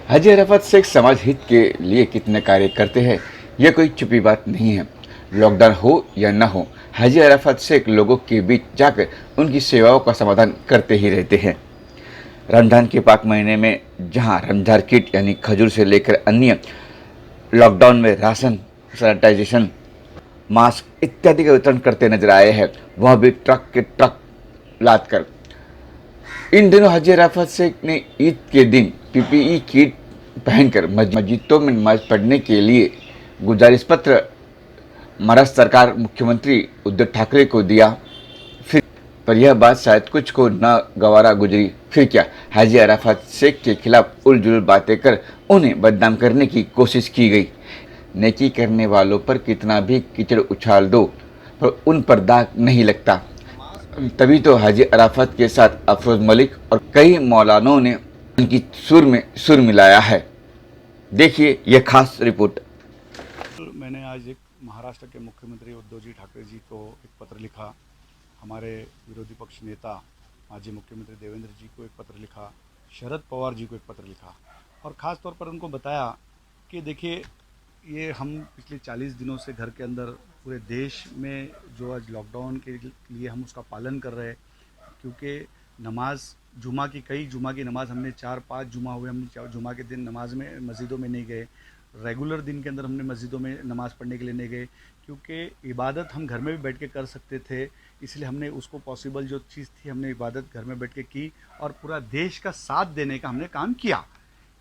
हाजी अराफत शेख समाज हित के लिए कितने कार्य करते हैं, यह कोई छुपी बात नहीं है। लॉकडाउन हो या न हो, हाजी अराफत शेख लोगों के बीच जाकर उनकी सेवाओं का समाधान करते ही रहते हैं। रमजान के पाक महीने में जहां रमजान किट यानी खजूर से लेकर अन्य, लॉकडाउन में राशन, सैनिटाइजेशन, मास्क इत्यादि का वितरण करते नजर आए हैं, वह भी ट्रक के ट्रक लाद कर। इन दिनों हाजी अराफत शेख ने ईद के दिन पीपीई किट पहनकर मस्जिदों में नमाज पढ़ने के लिए गुजारिश पत्र महाराष्ट्र सरकार मुख्यमंत्री उद्धव ठाकरे को दिया। फिर पर यह बात शायद कुछ को न गवारा गुजरी। फिर क्या, हाजी अराफत शेख के खिलाफ उलझुल बातें कर उन्हें बदनाम करने की कोशिश की गई। नेकी करने वालों पर कितना भी कीचड़ उछाल दो, पर उन पर दाग नहीं लगता। तभी तो हाजी अराफत के साथ अफरोज मलिक और कई मौलानों ने उनकी सुर में सुर मिलाया है। देखिए यह खास रिपोर्ट। मैंने आज एक महाराष्ट्र के मुख्यमंत्री उद्धव जी ठाकरे जी को एक पत्र लिखा, हमारे विरोधी पक्ष नेता माजी मुख्यमंत्री देवेंद्र जी को एक पत्र लिखा, शरद पवार जी को एक पत्र लिखा और ख़ास तौर पर उनको बताया कि देखिए, ये हम पिछले 40 दिनों से घर के अंदर पूरे देश में जो आज लॉकडाउन के लिए हम उसका पालन कर रहे हैं, क्योंकि नमाज जुमा की नमाज़ हमने 4-5 जुमा हुए, हमने जुमा के दिन नमाज में मस्जिदों में नहीं गए। रेगुलर दिन के अंदर हमने मस्जिदों में नमाज़ पढ़ने के लिए नहीं गए, क्योंकि इबादत हम घर में भी बैठ के कर सकते थे। इसलिए हमने उसको पॉसिबल जो चीज़ थी, हमने इबादत घर में बैठ के की और पूरा देश का साथ देने का हमने काम किया।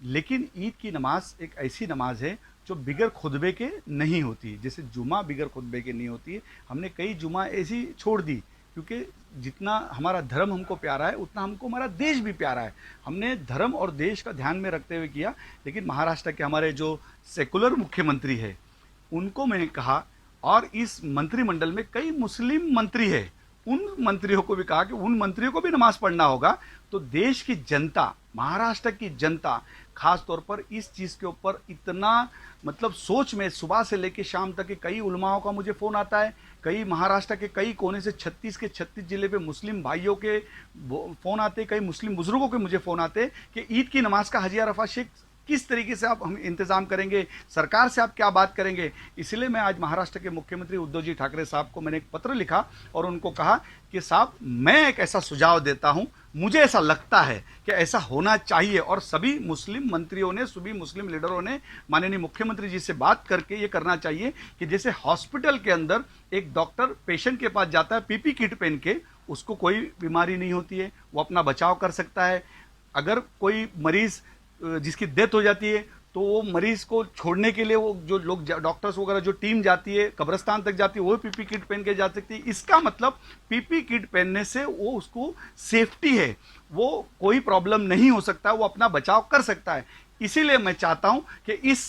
लेकिन ईद की नमाज़ एक ऐसी नमाज़ है जो बिगर खुतबे के नहीं होती, जैसे जुमा बिगर खुतबे के नहीं होती है। हमने कई जुमा ऐसी छोड़ दी, क्योंकि जितना हमारा धर्म हमको प्यारा है उतना हमको हमारा देश भी प्यारा है। हमने धर्म और देश का ध्यान में रखते हुए किया। लेकिन महाराष्ट्र के हमारे जो सेकुलर मुख्यमंत्री है, उनको मैंने कहा, और इस मंत्रिमंडल में कई मुस्लिम मंत्री है, उन मंत्रियों को भी कहा कि उन मंत्रियों को भी नमाज पढ़ना होगा। तो देश की जनता, महाराष्ट्र की जनता खास तौर पर इस चीज़ के ऊपर इतना मतलब सोच में, सुबह से लेकर शाम तक के कई उलमाओं का मुझे फ़ोन आता है, कई महाराष्ट्र के कई कोने से 36 के 36 ज़िले पे मुस्लिम भाइयों के फ़ोन आते, कई मुस्लिम बुजुर्गों के मुझे फ़ोन आते कि ईद की नमाज का हाजी अराफत शेख किस तरीके से आप हम इंतज़ाम करेंगे, सरकार से आप क्या बात करेंगे। इसलिए मैं आज महाराष्ट्र के मुख्यमंत्री उद्धव जी ठाकरे साहब को मैंने एक पत्र लिखा और उनको कहा कि साहब, मैं एक ऐसा सुझाव देता हूं, मुझे ऐसा लगता है कि ऐसा होना चाहिए। और सभी मुस्लिम मंत्रियों ने, सभी मुस्लिम लीडरों ने माननीय मुख्यमंत्री जी से बात करके ये करना चाहिए कि जैसे हॉस्पिटल के अंदर एक डॉक्टर पेशेंट के पास जाता है पीपी किट पहन के, उसको कोई बीमारी नहीं होती है, वो अपना बचाव कर सकता है। अगर कोई मरीज़ जिसकी डेथ हो जाती है तो वो मरीज़ को छोड़ने के लिए वो जो लोग डॉक्टर्स वगैरह जो टीम जाती है, कब्रिस्तान तक जाती है, वो पीपी किट पहन के जा सकती है। इसका मतलब पीपी किट पहनने से वो उसको सेफ्टी है, वो कोई प्रॉब्लम नहीं हो सकता, वो अपना बचाव कर सकता है। इसीलिए मैं चाहता हूं कि इस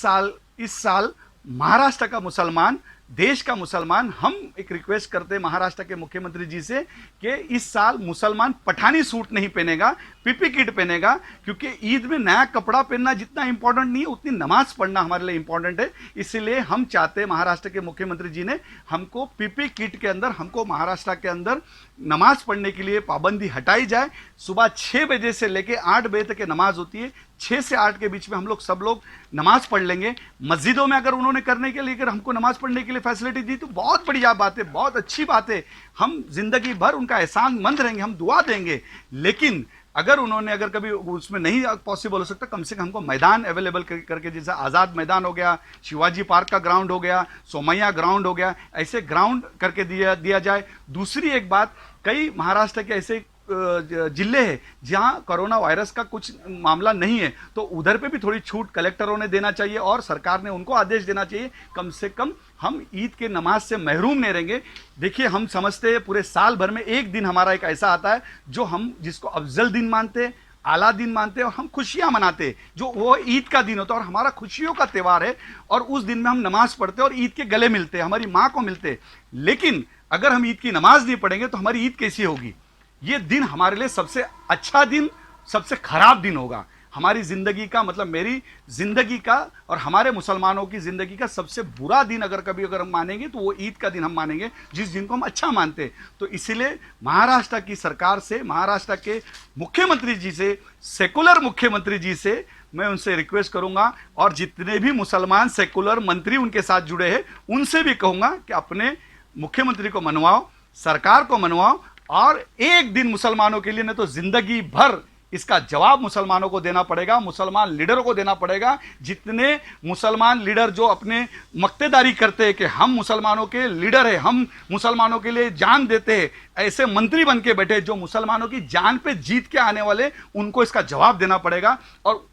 साल महाराष्ट्र का मुसलमान, देश का मुसलमान, हम एक रिक्वेस्ट करते हैं महाराष्ट्र के मुख्यमंत्री जी से कि इस साल मुसलमान पठानी सूट नहीं पहनेगा, पीपी किट पहनेगा, क्योंकि ईद में नया कपड़ा पहनना जितना इंपॉर्टेंट नहीं है उतनी नमाज पढ़ना हमारे लिए इंपॉर्टेंट है। इसलिए हम चाहते हैं, महाराष्ट्र के मुख्यमंत्री जी ने हमको पीपी किट के अंदर, हमको महाराष्ट्र के अंदर नमाज पढ़ने के लिए पाबंदी हटाई जाए। सुबह 6 बजे से लेकर 8 बजे तक नमाज होती है, 6 से 8 के बीच में हम लोग सब लोग नमाज पढ़ लेंगे। मस्जिदों में अगर उन्होंने करने के लिए, अगर हमको नमाज पढ़ने के लिए फैसिलिटी दी तो बहुत बढ़िया बात है, बहुत अच्छी बात है। हम जिंदगी भर उनका एहसान मंद रहेंगे, हम दुआ देंगे। लेकिन अगर कभी उसमें नहीं पॉसिबल हो सकता, कम से कम हमको मैदान अवेलेबल करके, जैसे आज़ाद मैदान हो गया, शिवाजी पार्क का ग्राउंड हो गया, सोमैया ग्राउंड हो गया, ऐसे ग्राउंड करके दिया जाए। दूसरी एक बात, कई महाराष्ट्र के ऐसे जिले हैं जहां कोरोना वायरस का कुछ मामला नहीं है, तो उधर पे भी थोड़ी छूट कलेक्टरों ने देना चाहिए और सरकार ने उनको आदेश देना चाहिए। कम से कम हम ईद के नमाज से महरूम नहीं रहेंगे। देखिए, हम समझते हैं पूरे साल भर में एक दिन हमारा एक ऐसा आता है जो हम जिसको अफजल दिन मानते हैं, आला दिन मानते हैं, और हम खुशियां मनाते हैं, जो वो ईद का दिन होता है और हमारा खुशियों का त्यौहार है। और उस दिन में हम नमाज पढ़ते हैं और ईद के गले मिलते हैं, हमारी माँ को मिलते हैं। लेकिन अगर हम ईद की नमाज नहीं पढ़ेंगे तो हमारी ईद कैसी होगी। ये दिन हमारे लिए सबसे अच्छा दिन, सबसे खराब दिन होगा। हमारी ज़िंदगी का, मतलब मेरी ज़िंदगी का और हमारे मुसलमानों की ज़िंदगी का सबसे बुरा दिन अगर हम मानेंगे तो वो ईद का दिन हम मानेंगे, जिस दिन को हम अच्छा मानते हैं। तो इसलिए महाराष्ट्र की सरकार से, महाराष्ट्र के मुख्यमंत्री जी से, सेकुलर मुख्यमंत्री जी से मैं उनसे रिक्वेस्ट करूंगा, और जितने भी मुसलमान सेकुलर मंत्री उनके साथ जुड़े हैं उनसे भी कहूंगा कि अपने मुख्यमंत्री को मनवाओ, सरकार को मनवाओ, और एक दिन मुसलमानों के लिए नहीं तो जिंदगी भर इसका जवाब मुसलमानों को देना पड़ेगा, मुसलमान लीडरों को देना पड़ेगा। जितने मुसलमान लीडर जो अपने मक्तेदारी करते हैं कि हम मुसलमानों के लीडर हैं, हम मुसलमानों के लिए जान देते हैं, ऐसे मंत्री बन के बैठे जो मुसलमानों की जान पे जीत के आने वाले, उनको इसका जवाब देना पड़ेगा। और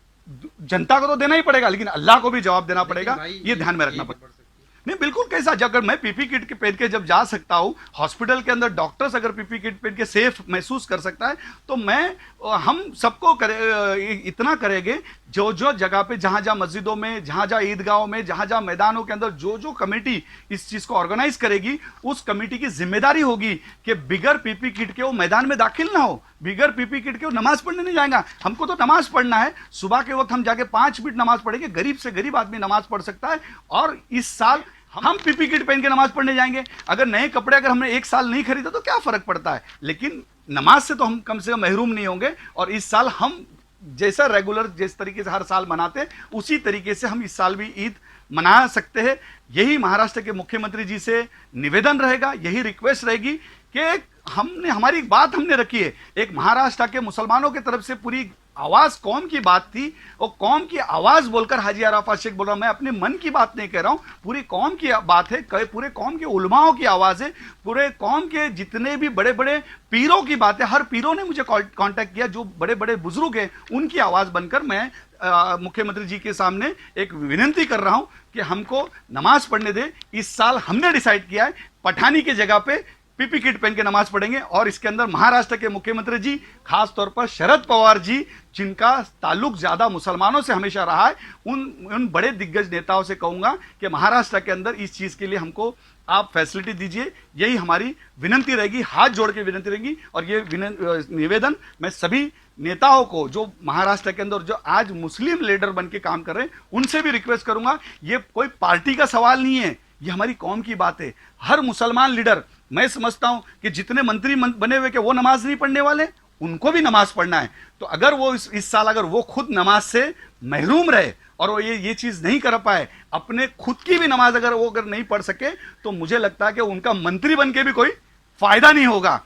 जनता को तो देना ही पड़ेगा, लेकिन अल्लाह को भी जवाब देना पड़ेगा, ये ध्यान में रखना पड़ेगा। नहीं, बिल्कुल कैसा, अगर मैं पीपी किट पहन के जब जा सकता हूँ हॉस्पिटल के अंदर, डॉक्टर्स अगर पीपी किट पहन के सेफ महसूस कर सकता है, तो हम सबको इतना करेंगे। जो जो जगह पे, जहाँ जहाँ मस्जिदों में, जहाँ जहाँ ईदगाहों में, जहाँ जहाँ मैदानों के अंदर जो जो कमेटी इस चीज़ को ऑर्गेनाइज करेगी, उस कमेटी की जिम्मेदारी होगी कि बिगर पीपी किट के वो मैदान में दाखिल ना हो, बिगर पीपी किट के वो नमाज पढ़ने नहीं जाएगा। हमको तो नमाज पढ़ना है, सुबह के वक्त हम जाके 5 मिनट नमाज पढ़ेंगे, गरीब से गरीब आदमी नमाज पढ़ सकता है। और इस साल हम पीपी किट पहन के नमाज पढ़ने जाएंगे। अगर नए कपड़े अगर हमने 1 साल नहीं खरीदा तो क्या फर्क पड़ता है, लेकिन नमाज से तो हम कम से कम महरूम नहीं होंगे। और इस साल हम जैसा रेगुलर जिस तरीके से हर साल मनाते, उसी तरीके से हम इस साल भी ईद मना सकते हैं। यही महाराष्ट्र के मुख्यमंत्री जी से निवेदन रहेगा, यही रिक्वेस्ट रहेगी कि हमारी बात हमने रखी है। एक महाराष्ट्र के मुसलमानों की तरफ से पूरी आवाज कौम की बात थी, और कौम की आवाज बोलकर हाजी अराफात शेख बोल रहा हूं। मैं अपने मन की बात नहीं कह रहा हूं, पूरी कौम की बात है, पूरे कौम के उलमाओं की आवाज है, पूरे कौम के जितने भी बड़े बड़े पीरों की बात है। हर पीरों ने मुझे कांटेक्ट किया, जो बड़े बड़े बुजुर्ग हैं, उनकी आवाज बनकर मैं मुख्यमंत्री जी के सामने एक विनती कर रहा हूं कि हमको नमाज पढ़ने दे। इस साल हमने डिसाइड किया है पठानी की जगह पे पीपी किट पहन के नमाज पढ़ेंगे, और इसके अंदर महाराष्ट्र के मुख्यमंत्री जी, खास तौर पर शरद पवार जी, जिनका ताल्लुक ज्यादा मुसलमानों से हमेशा रहा है, उन बड़े दिग्गज नेताओं से कहूंगा कि महाराष्ट्र के अंदर इस चीज के लिए हमको आप फैसिलिटी दीजिए। यही हमारी विनती रहेगी, हाथ जोड़ के विनती रहेगी। और ये निवेदन मैं सभी नेताओं को जो महाराष्ट्र के अंदर जो आज मुस्लिम लीडर बन के काम कर रहे हैं, उनसे भी रिक्वेस्ट करूंगा। ये कोई पार्टी का सवाल नहीं है, ये हमारी कौम की बात है। हर मुसलमान लीडर, मैं समझता हूं कि जितने मंत्री बने हुए कि वो नमाज नहीं पढ़ने वाले, उनको भी नमाज पढ़ना है। तो अगर वो इस साल अगर वो खुद नमाज से महरूम रहे और वो ये चीज नहीं कर पाए, अपने खुद की भी नमाज अगर वो नहीं पढ़ सके, तो मुझे लगता है कि उनका मंत्री बन के भी कोई फायदा नहीं होगा।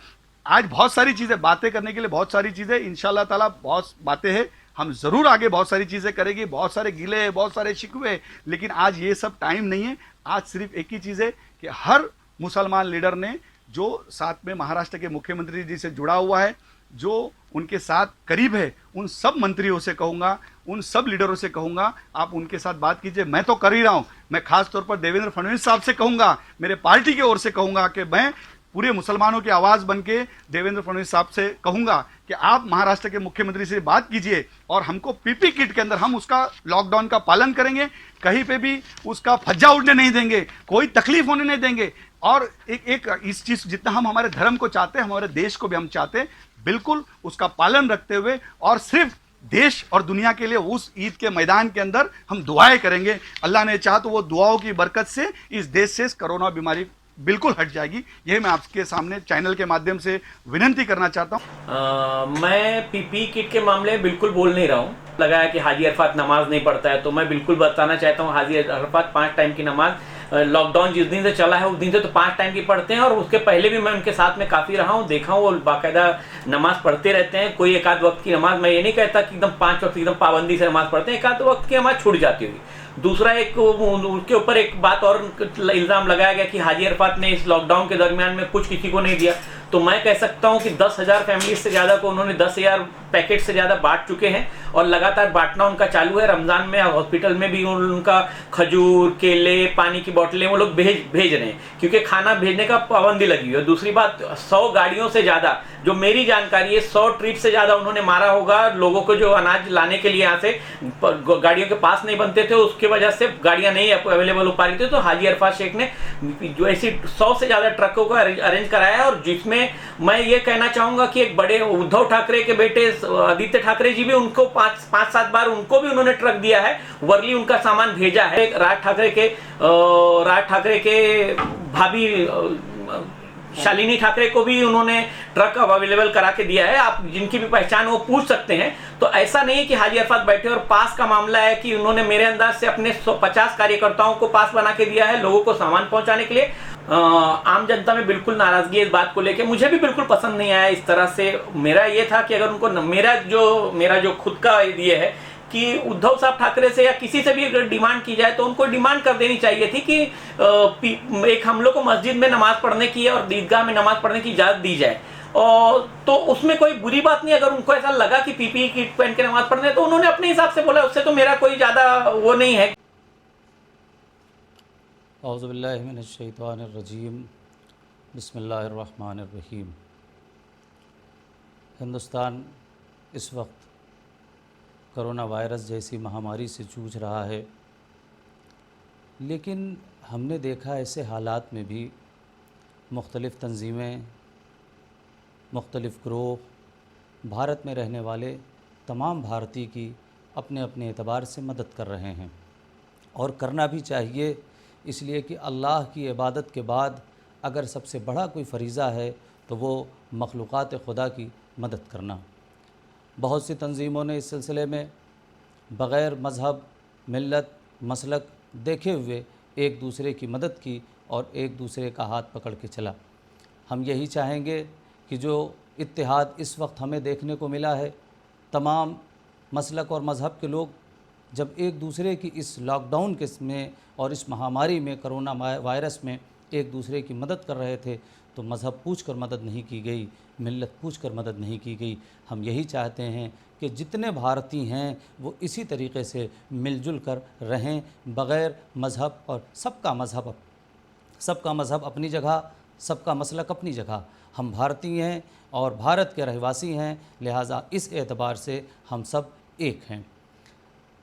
आज बहुत सारी चीजें, बातें करने के लिए बहुत सारी चीजें, इंशाल्लाह ताला बहुत बातें हैं, हम जरूर आगे बहुत सारी चीजें करेंगे, बहुत सारे गिले, बहुत सारे शिकवे, लेकिन आज ये सब टाइम नहीं है। आज सिर्फ एक ही चीज है कि हर मुसलमान लीडर ने जो साथ में महाराष्ट्र के मुख्यमंत्री जी से जुड़ा हुआ है, जो उनके साथ करीब है, उन सब मंत्रियों से कहूंगा, उन सब लीडरों से कहूंगा, आप उनके साथ बात कीजिए। मैं तो कर ही रहा हूं, मैं खास तौर पर देवेंद्र फडणवीस साहब से कहूंगा, मेरे पार्टी की ओर से कहूंगा कि मैं पूरे मुसलमानों की आवाज बन के देवेंद्र फडणवीस साहब से कहूंगा कि आप महाराष्ट्र के मुख्यमंत्री से बात कीजिए, और हमको पीपी किट के अंदर हम उसका लॉकडाउन का पालन करेंगे, कहीं पे भी उसका फज्जा उड़ने नहीं देंगे, कोई तकलीफ होने नहीं देंगे। और एक इस चीज, जितना हम हमारे धर्म को चाहते हैं, हमारे देश को भी हम चाहते हैं, बिल्कुल उसका पालन रखते हुए, और सिर्फ देश और दुनिया के लिए उस ईद के मैदान के अंदर हम दुआएं करेंगे। अल्लाह ने चाहा तो वो दुआओं की बरकत से इस देश से कोरोना बीमारी बिल्कुल हट जाएगी। यही मैं आपके सामने चैनल के माध्यम से विनती करना चाहता हूँ। मैं पीपी किट के मामले में बिल्कुल बोल नहीं रहा हूँ। लगाया कि हाजी अरफात नमाज नहीं पढ़ता है, तो मैं बिल्कुल बताना चाहता हूँ, हाजी अरफात 5 टाइम की नमाज, लॉकडाउन जिस दिन से चला है उस दिन से तो 5 टाइम की पढ़ते हैं, और उसके पहले भी मैं उनके साथ में काफ़ी रहा हूँ, देखा हूँ, वो बाकायदा नमाज पढ़ते रहते हैं। कोई एक आध वक्त की नमाज, मैं ये नहीं कहता कि एकदम 5 वक्त एकदम पाबंदी से नमाज पढ़ते हैं, एक आध वक्त की नमाज छूट जाती होगी। दूसरा, एक उसके ऊपर एक बात और इल्ज़ाम लगाया गया कि हाजी अरफात ने इस लॉकडाउन के दरमियान में कुछ किसी को नहीं दिया। तो मैं कह सकता हूं कि 10,000 फैमिली से ज़्यादा को उन्होंने 10,000 पैकेट से ज़्यादा बांट चुके हैं, और लगातार बांटना उनका चालू है। रमज़ान में हॉस्पिटल में भी उनका खजूर, केले, पानी की बोतलें वो लोग भेज रहे हैं, क्योंकि खाना भेजने का पाबंदी लगी हुई है। दूसरी बात, 100 गाड़ियों से ज़्यादा, जो मेरी जानकारी है, 100 ट्रिप से ज़्यादा उन्होंने मारा होगा लोगों को, जो अनाज लाने के लिए यहाँ से गाड़ियों के पास नहीं बनते थे, उसकी वजह से गाड़ियाँ नहीं अवेलेबल हो पा रही थी। तो हाजी अरफात शेख ने जो ऐसी 100 से ज़्यादा ट्रकों को अरेंज कराया, और जिसमें मैं ये कहना चाहूँगा कि एक बड़े उद्धव ठाकरे के बेटे आदित्य ठाकरे जी भी उनको पांच सात बार उनको भी उन्होंने ट्रक दिया है, वर्ली उनका सामान भेजा है। राज ठाकरे के भाभी शालिनी ठाकरे को भी उन्होंने ट्रक अवेलेबल करा के दिया है। आप जिनकी भी पहचान वो पूछ सकते हैं। तो ऐसा नहीं कि हाजी अरफात बैठे और पास का मामला है कि उन्होंने मेरे अंदाज से अपने 150 कार्यकर्ताओं को पास बना के दिया है लोगों को सामान पहुंचाने के लिए। आम जनता में बिल्कुल नाराजगी है इस बात को लेके, मुझे भी बिल्कुल पसंद नहीं आया इस तरह से। मेरा ये था कि अगर उनको मेरा जो खुद का ये है कि उद्धव साहब ठाकरे से या किसी से भी अगर डिमांड की जाए तो उनको डिमांड कर देनी चाहिए थी कि एक हम लोग को मस्जिद में नमाज पढ़ने की और ईदगाह में नमाज पढ़ने की इजाजत दी जाए। और तो उसमें कोई बुरी बात नहीं। अगर उनको ऐसा लगा कि पीपीई किट पहन के नमाज पढ़ने, तो उन्होंने अपने हिसाब से बोला, उससे तो मेरा कोई ज्यादा वो नहीं है। औज़ु बिल्लाहि मिनश शैतानिर रजीम, बिस्मिल्लाहिर रहमानिर रहीम। हिंदुस्तान इस वक्त कोरोना वायरस जैसी महामारी से जूझ रहा है, लेकिन हमने देखा ऐसे हालात में भी मुख्तलिफ़ तंजीमें, मुख्तलिफ़ ग्रोह भारत में रहने वाले तमाम भारतीय की अपने अपने एतबार से मदद कर रहे हैं, और करना भी चाहिए। इसलिए कि अल्लाह की इबादत के बाद अगर सबसे बड़ा कोई फ़रीज़ा है तो वो मखलूक़ात खुदा की मदद करना। बहुत सी तंजीमों ने इस सिलसिले में बग़ैर मज़हब, मिल्लत, मसलक देखे हुए एक दूसरे की मदद की और एक दूसरे का हाथ पकड़ के चला। हम यही चाहेंगे कि जो इत्तेहाद इस वक्त हमें देखने को मिला है, तमाम मसलक और मज़हब के लोग जब एक दूसरे की इस लॉकडाउन के में और इस महामारी में, कोरोना वायरस में एक दूसरे की मदद कर रहे थे, तो मज़हब पूछ कर मदद नहीं की गई, मिल्लत पूछ कर मदद नहीं की गई। हम यही चाहते हैं कि जितने भारतीय हैं वो इसी तरीक़े से मिलजुल कर रहें, बग़ैर मज़हब, और सबका मज़हब अपनी जगह, सबका मसलक अपनी जगह। हम भारतीय हैं और भारत के रहवासी हैं, लिहाजा इस एतबार से हम सब एक हैं।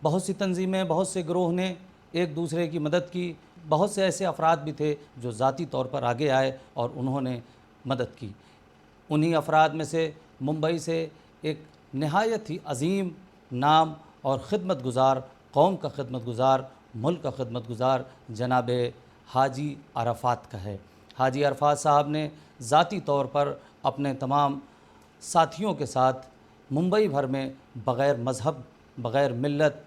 बहुत सी तंजीमें, बहुत से ग्रोह ने एक दूसरे की मदद की। बहुत से ऐसे अफराद भी थे जो ज़ाती तौर पर आगे आए और उन्होंने मदद की। उन्हीं अफराद में से मुंबई से एक नहायत ही अज़ीम नाम और ख़िदमत गुज़ार, कौम का ख़िदमत गुज़ार, मुल्क का ख़िदमत गुज़ार जनाब हाजी अरफात का है। हाजी अरफात साहब ने ज़ाती तौर पर अपने तमाम साथियों के साथ मुंबई भर में बग़ैर मज़हब, बग़ैर मिल्लत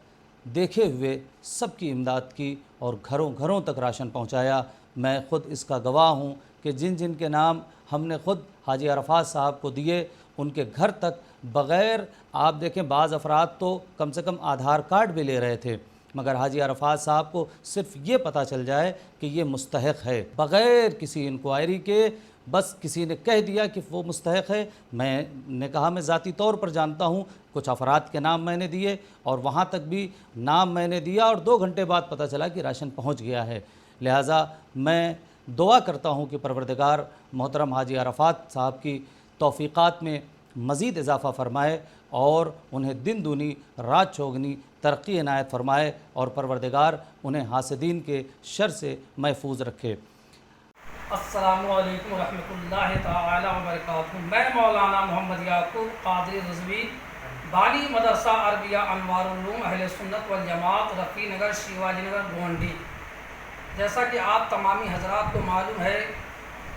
देखे हुए सबकी इमदाद की और घरों घरों तक राशन पहुंचाया। मैं ख़ुद इसका गवाह हूं कि जिन जिन के नाम हमने ख़ुद हाजी अरफात साहब को दिए, उनके घर तक बग़ैर, आप देखें बाज़ अफराद तो कम से कम आधार कार्ड भी ले रहे थे, मगर हाजी अरफात साहब को सिर्फ ये पता चल जाए कि ये मुस्तहिक़ है, बग़ैर किसी इंक्वायरी के बस किसी ने कह दिया कि वो मुस्तहिक़ है। मैंने कहा मैं ज़ाती तौर पर जानता हूँ, कुछ अफराद के नाम मैंने दिए और वहाँ तक भी नाम मैंने दिया और 2 घंटे बाद पता चला कि राशन पहुँच गया है। लिहाजा मैं दुआ करता हूँ कि परवरदिगार मोहतरम हाजी अरफात साहब की तौफ़ीक़ात में मज़ीद इजाफ़ा फ़रमाए और उन्हें दिन दूनी रात चौगनी तरक्की इनायत फ़रमाए और परवरदिगार उन्हें हासिदीन के शर से महफूज रखे। अस्सलामुअलैकुम रहमतुल्लाहि ताला व बरकातुहू। मैं मौलाना मोहम्मद याकूब कादरी रिज़वी, बानी मदरसा अरबिया अनवारुल उलूम अहले सुन्नत वल जमात, रफ़ी नगर, शिवाजी नगर, गोंडी। जैसा कि आप तमामी हज़रात को मालूम है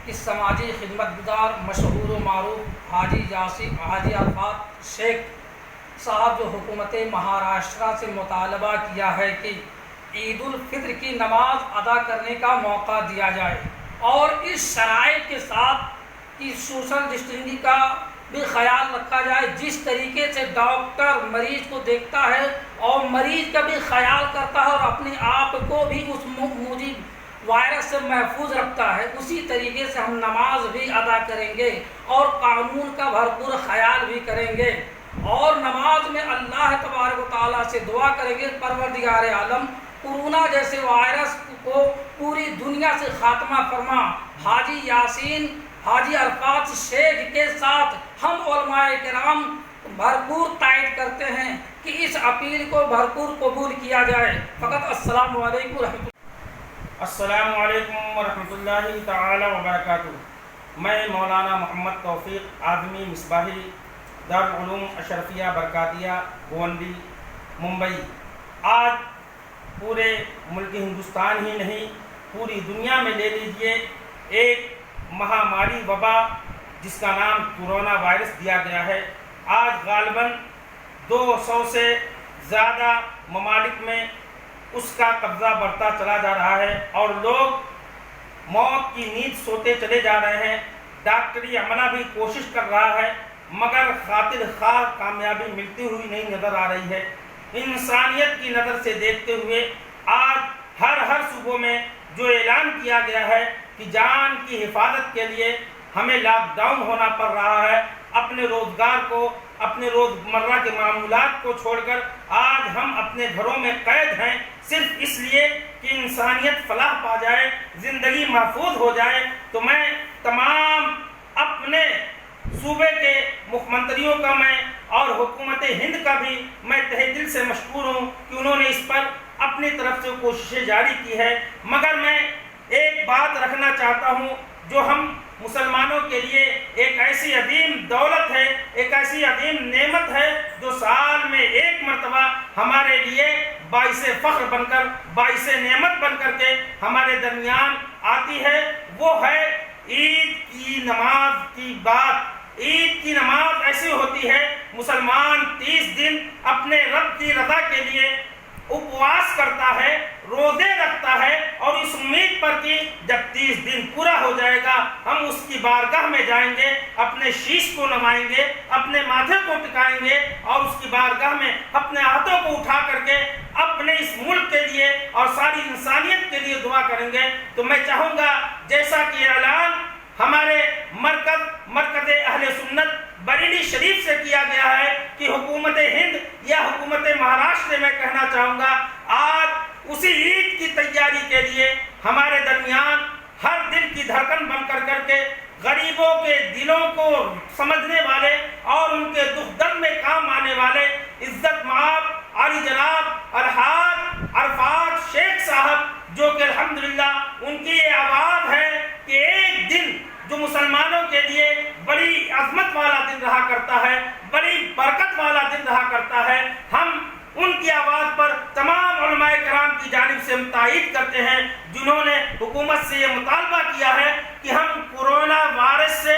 कि समाजी खिदमत गुजार मशहूर व मारूफ हाजी अरफात शेख साहब जो हुकूमत महाराष्ट्र से मुतालबा किया है कि ईद उल फित्र की नमाज अदा करने का मौका दिया जाए और इस शराइत के साथ कि सोशल डिस्टेंसिंग का भी ख्याल रखा जाए। जिस तरीके से डॉक्टर मरीज को देखता है और मरीज का भी ख्याल करता है और अपने आप को भी उस मुजीब वायरस से महफूज रखता है, उसी तरीके से हम नमाज भी अदा करेंगे और कानून का भरपूर ख्याल भी करेंगे और नमाज में अल्लाह तबारक व तआला से दुआ करेंगे, परवरदिगार आलम कोरोना जैसे वायरस को पूरी दुनिया से खात्मा फरमा। हाजी यासीन हाजी अरफात शेख के साथ हम उलमाए किराम भरपूर तायद करते हैं कि इस अपील को भरपूर कबूल किया जाए। फ़कत अस्सलामु अलैकुम वरहमतुल्लाहि ताला व बरकातुहू। मैं मौलाना मोहम्मद तौफीक आदमी मिसबाही दारुल उलूम अशरफिया बरकातिया गोंडी मुंबई। आज पूरे मुल्क हिंदुस्तान ही नहीं पूरी दुनिया में ले लीजिए एक महामारी वबा जिसका नाम कोरोना वायरस दिया गया है। आज गालिबन 200 से ज़्यादा ममालिक में उसका कब्ज़ा बढ़ता चला जा रहा है और लोग मौत की नींद सोते चले जा रहे हैं। डॉक्टरी अमला भी कोशिश कर रहा है मगर खातिर खार कामयाबी मिलती हुई नहीं नज़र आ रही है। इंसानियत की नज़र से देखते हुए आज हर सूबों में जो ऐलान किया गया है कि जान की हिफाजत के लिए हमें लॉकडाउन होना पड़ रहा है, अपने रोज़गार को, अपने रोज़मर्रा के मामूलात को छोड़कर आज हम अपने घरों में कैद हैं सिर्फ इसलिए कि इंसानियत फलाह पा जाए, ज़िंदगी महफूज हो जाए। तो मैं तमाम अपने सूबे के मुख्यमंत्रियों का मैं और हुकूमत हिंद का भी मैं तहे दिल से मशकूर हूँ कि उन्होंने इस पर अपनी तरफ से कोशिशें जारी की है। मगर मैं एक बात रखना चाहता हूँ जो हम मुसलमानों के लिए एक ऐसी अदीम दौलत है, एक ऐसी अदीम नेमत है जो साल में एक मरतबा हमारे लिए बाइसे फ़ख्र बनकर, बाइसे नेमत बनकर के हमारे दरमियान आती है। वो है ईद की नमाज की बात। ईद की नमाज ऐसी होती है, मुसलमान 30 दिन अपने रब की रज़ा के लिए उपवास करता है, रोजे रखता है और इस उम्मीद पर कि जब 30 दिन पूरा हो जाएगा हम उसकी बारगाह में जाएंगे, अपने शीश को नवाएंगे, अपने माथे को टिकाएंगे और उसकी बारगाह में अपने हाथों को उठा करके अपने इस मुल्क के लिए और सारी इंसानियत के लिए दुआ करेंगे। तो मैं चाहूँगा जैसा कि ऐलान हमारे मरकज़ अहले सुन्नत बरेली शरीफ से किया गया है कि हुकूमत हिंद या हुकूमत महाराष्ट्र में कहना चाहूँगा आज उसी ईद की तैयारी के लिए हमारे दरमियान हर दिल की धड़कन बन करके गरीबों के दिलों को समझने वाले और उनके दुख दर्द में काम आने वाले इज्जत माब आली जनाब अलहाज अरफात शेख साहब जो कि अल्हम्दुलिल्लाह उनकी ये आवाज़ है कि एक दिन जो मुसलमानों के लिए बड़ी अजमत वाला दिन रहा करता है, बड़ी बरकत वाला दिन रहा करता है, हम उनकी आवाज़ पर तमाम उलमाए कराम की जानिब से हम तायीद करते हैं जिन्होंने हुकूमत से ये मुतालबा किया है कि हम कोरोना वायरस से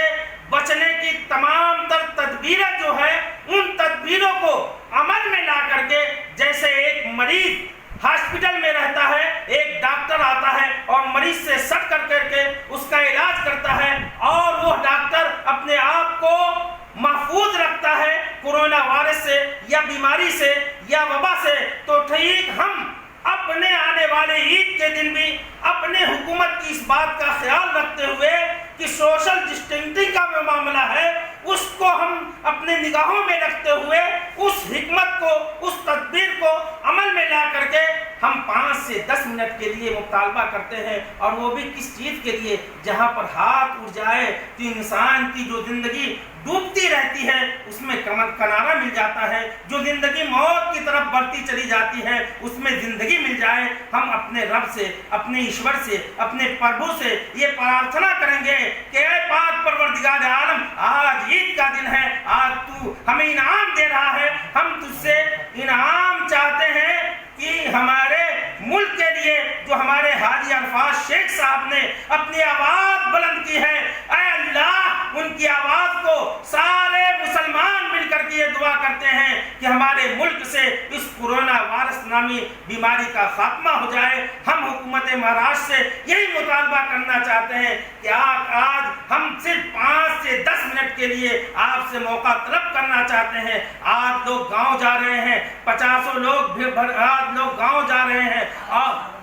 बचने की तमाम तदबीरें जो है उन तदबीरों को अमल में ला करके, जैसे एक मरीज हॉस्पिटल में रहता है, एक डॉक्टर आता है और मरीज से सट करके उसका इलाज करता है और वो डॉक्टर अपने आप को महफूज रखता है कोरोना वायरस से या बीमारी से या वबा से। तो ठीक हम अपने आने वाले ईद के दिन भी अपने हुकूमत की इस बात का ख्याल रखते हुए कि सोशल डिस्टेंसिंग का जो मामला है उसको हम अपने निगाहों में रखते हुए उस हिकमत को, उस तदबीर को अमल में ला करके हम 5 से 10 मिनट के लिए मुतालबा करते हैं और वो भी किस चीज़ के लिए, जहाँ पर हाथ उठ जाए तो इंसान की जो ज़िंदगी डूबती रहती है उसमें किनारा मिल जाता है, जो ज़िंदगी मौत की तरफ बढ़ती चली जाती है उसमें ज़िंदगी मिल जाए। हम अपने रब से, अपने ईश्वर से, अपने प्रभु से ये प्रार्थना करेंगे कि ऐ पाक परवरदिगार आलम, आज ईद का दिन है, आज तू हमें इनाम दे रहा है, हम तुझसे इनाम चाहते हैं कि हमारे मुल्क के लिए जो हमारे हाजी अरफात शेख साहब ने अपनी आवाज़ बुलंद की है, ऐ अल्लाह उनकी आवाज़ को सारे मुसलमान मिलकर के ये दुआ करते हैं कि हमारे मुल्क से इस कोरोना वायरस नामी बीमारी का खात्मा हो जाए। हम हुकूमत महाराष्ट्र से यही मुतालबा करना चाहते हैं कि आज हम सिर्फ 5 से 10 मिनट के लिए आपसे मौका तलब करना चाहते हैं। आज लोग गांव जा रहे हैं, 50 लोग गांव जा रहे हैं और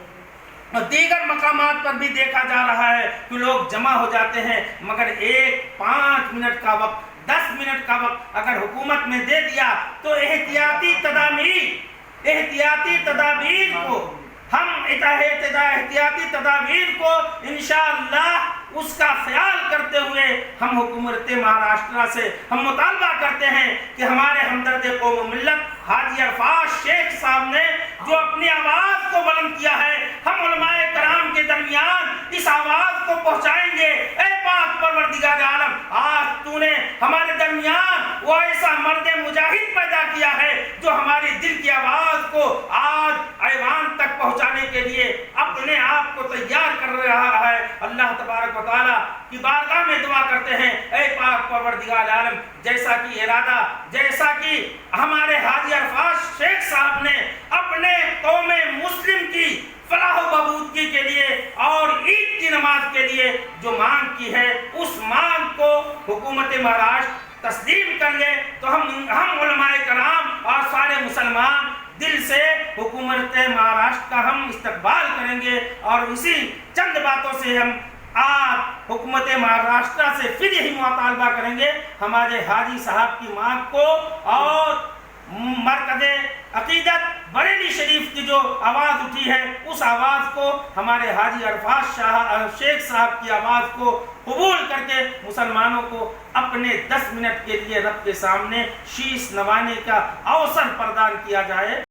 दीगर मकामात पर भी देखा जा रहा है कि लोग जमा हो जाते हैं, मगर 5 मिनट का वक्त, 10 मिनट का वक्त अगर हुकूमत ने दे दिया तो एहतियाती तदाबीर को हम एहतियाती तदाबीर को इंशाअल्लाह उसका ख्याल करते हुए हम हुकूमत महाराष्ट्र से हम मुतालबा करते हैं कि हमारे हमदर्द कौम मिल्लत हाजी अरफात शेख साहब ने जो अपनी आवाज को बुलंद किया है, हम उलमाए कराम के दरमियान इस आवाज को पहुंचाएंगे। ऐ पाक परवरदिगार आलम, आज तूने हमारे दरमियान वो ऐसा मर्द मुजाहिद पैदा किया है जो हमारे दिल की आवाज को आज ऐवान तक पहुंचाने के लिए अपने आप को तैयार कर रहा है। अल्लाह तबारक व तआला की बारगाह में दुआ करते हैं, ऐ पाक परवरदिगार आलम, जैसा कि इरादा, जैसा कि हमारे हाजी अरफात शेख साहब ने अपने कौमे मुस्लिम की फलाह बबूदगी के लिए और ईद की नमाज के लिए जो मांग की है, उस मांग को हुकूमत महाराष्ट्र तस्लीम कर ले तो हम उलमाए कराम और सारे मुसलमान दिल से हुकूमत महाराष्ट्र का हम इस्तकबाल करेंगे। और इसी चंद बातों से हम आज हुकूमत महाराष्ट्र से फिर यही मुतालबा करेंगे, हमारे हाजी साहब की मांग को और मरकज़े अकीदत बरेली शरीफ की जो आवाज़ उठी है, उस आवाज़ को हमारे हाजी अरफात शेख साहब की आवाज़ को कबूल करके मुसलमानों को अपने 10 मिनट के लिए रब के सामने शीश नवाने का अवसर प्रदान किया जाए।